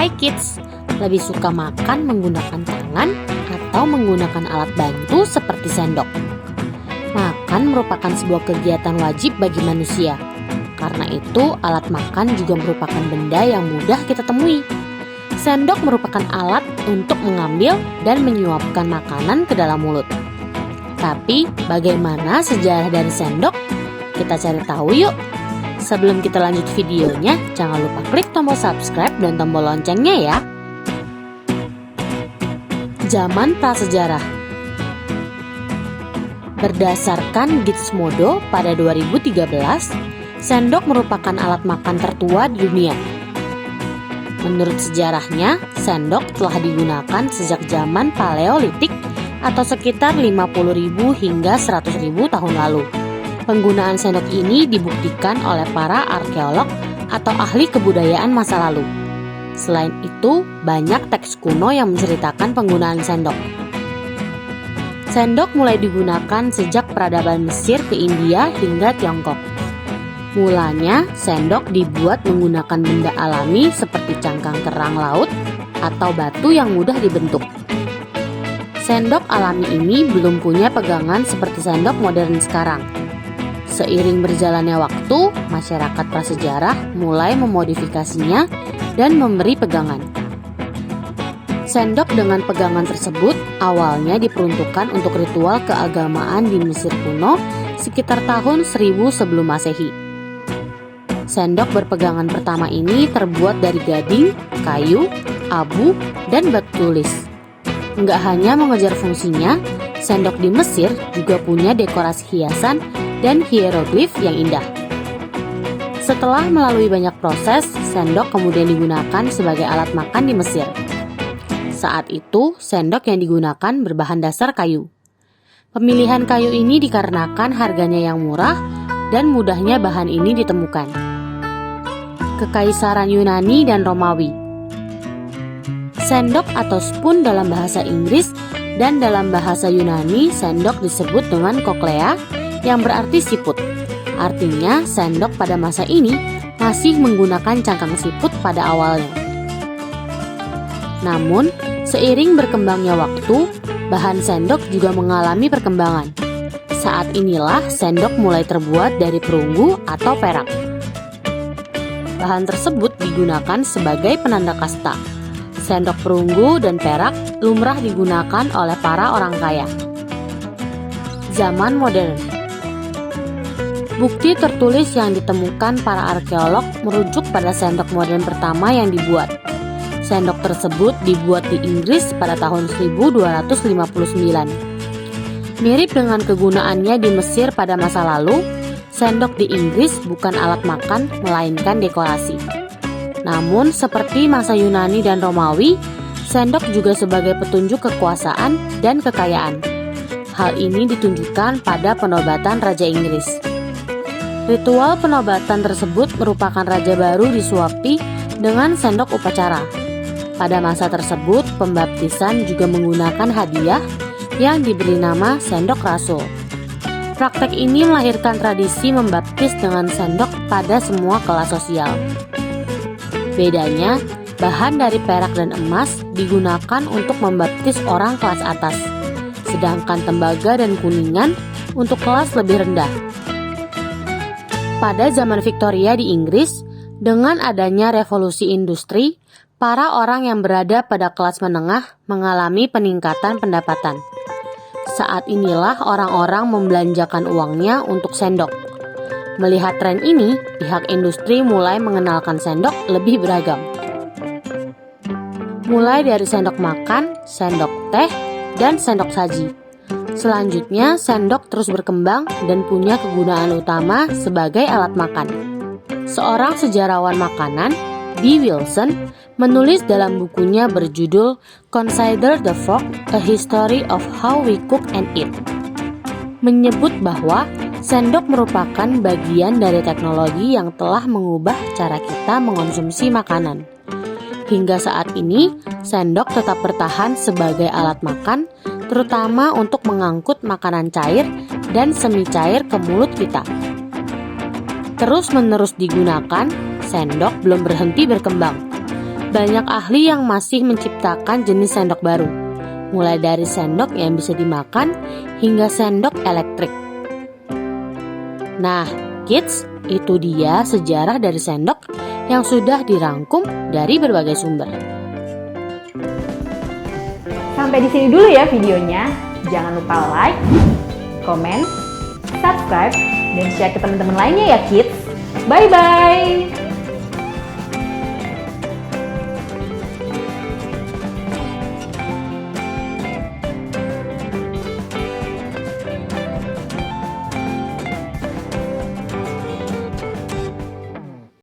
Hai kids, lebih suka makan menggunakan tangan atau menggunakan alat bantu seperti sendok? Makan merupakan sebuah kegiatan wajib bagi manusia. Karena itu, alat makan juga merupakan benda yang mudah kita temui. Sendok merupakan alat untuk mengambil dan menyuapkan makanan ke dalam mulut. Tapi, bagaimana sejarah dari sendok? Kita cari tahu yuk. Sebelum kita lanjut videonya, jangan lupa klik tombol subscribe dan tombol loncengnya ya. Zaman prasejarah. Berdasarkan Gizmodo pada 2013, sendok merupakan alat makan tertua di dunia. Menurut sejarahnya, sendok telah digunakan sejak zaman Paleolitik atau sekitar 50.000 hingga 100.000 tahun lalu. Penggunaan sendok ini dibuktikan oleh para arkeolog atau ahli kebudayaan masa lalu. Selain itu, banyak teks kuno yang menceritakan penggunaan sendok. Sendok mulai digunakan sejak peradaban Mesir ke India hingga Tiongkok. Mulanya, sendok dibuat menggunakan benda alami seperti cangkang kerang laut atau batu yang mudah dibentuk. Sendok alami ini belum punya pegangan seperti sendok modern sekarang. Seiring berjalannya waktu, masyarakat prasejarah mulai memodifikasinya dan memberi pegangan. Sendok dengan pegangan tersebut awalnya diperuntukkan untuk ritual keagamaan di Mesir kuno sekitar tahun 1000 sebelum Masehi. Sendok berpegangan pertama ini terbuat dari gading, kayu, abu, dan batu tulis. Nggak hanya mengejar fungsinya, sendok di Mesir juga punya dekorasi hiasan dan hieroglif yang indah. Setelah melalui banyak proses, sendok kemudian digunakan sebagai alat makan di Mesir. Saat itu, sendok yang digunakan berbahan dasar kayu. Pemilihan kayu ini dikarenakan harganya yang murah dan mudahnya bahan ini ditemukan. Kekaisaran Yunani dan Romawi. Sendok atau spoon dalam bahasa Inggris dan dalam bahasa Yunani, sendok disebut dengan koklea yang berarti siput. Artinya, sendok pada masa ini masih menggunakan cangkang siput pada awalnya. Namun, seiring berkembangnya waktu, bahan sendok juga mengalami perkembangan. Saat inilah sendok mulai terbuat dari perunggu atau perak. Bahan tersebut digunakan sebagai penanda kasta. Sendok perunggu dan perak lumrah digunakan oleh para orang kaya. Zaman modern. Bukti tertulis yang ditemukan para arkeolog merujuk pada sendok modern pertama yang dibuat. Sendok tersebut dibuat di Inggris pada tahun 1259. Mirip dengan kegunaannya di Mesir pada masa lalu, sendok di Inggris bukan alat makan melainkan dekorasi. Namun seperti masa Yunani dan Romawi, sendok juga sebagai petunjuk kekuasaan dan kekayaan. Hal ini ditunjukkan pada penobatan Raja Inggris. Ritual penobatan tersebut merupakan raja baru disuapi dengan sendok upacara. Pada masa tersebut, pembaptisan juga menggunakan hadiah yang diberi nama sendok rasul. Praktek ini melahirkan tradisi membaptis dengan sendok pada semua kelas sosial. Bedanya, bahan dari perak dan emas digunakan untuk membaptis orang kelas atas, sedangkan tembaga dan kuningan untuk kelas lebih rendah. Pada zaman Victoria di Inggris, dengan adanya revolusi industri, para orang yang berada pada kelas menengah mengalami peningkatan pendapatan. Saat inilah orang-orang membelanjakan uangnya untuk sendok. Melihat tren ini, pihak industri mulai mengenalkan sendok lebih beragam. Mulai dari sendok makan, sendok teh, dan sendok saji. Selanjutnya, sendok terus berkembang dan punya kegunaan utama sebagai alat makan. Seorang sejarawan makanan, B. Wilson, menulis dalam bukunya berjudul Consider the Fork: A History of How We Cook and Eat, menyebut bahwa sendok merupakan bagian dari teknologi yang telah mengubah cara kita mengonsumsi makanan. Hingga saat ini, sendok tetap bertahan sebagai alat makan, terutama untuk mengangkut makanan cair dan semi cair ke mulut kita. Terus-menerus digunakan, sendok belum berhenti berkembang. banyak ahli yang masih menciptakan jenis sendok baru, mulai dari sendok yang bisa dimakan hingga sendok elektrik. Nah, kids, itu dia sejarah dari sendok yang sudah dirangkum dari berbagai sumber. Sampai di sini dulu ya videonya. Jangan lupa like, comment, subscribe, dan share ke teman-teman lainnya ya kids. Bye-bye!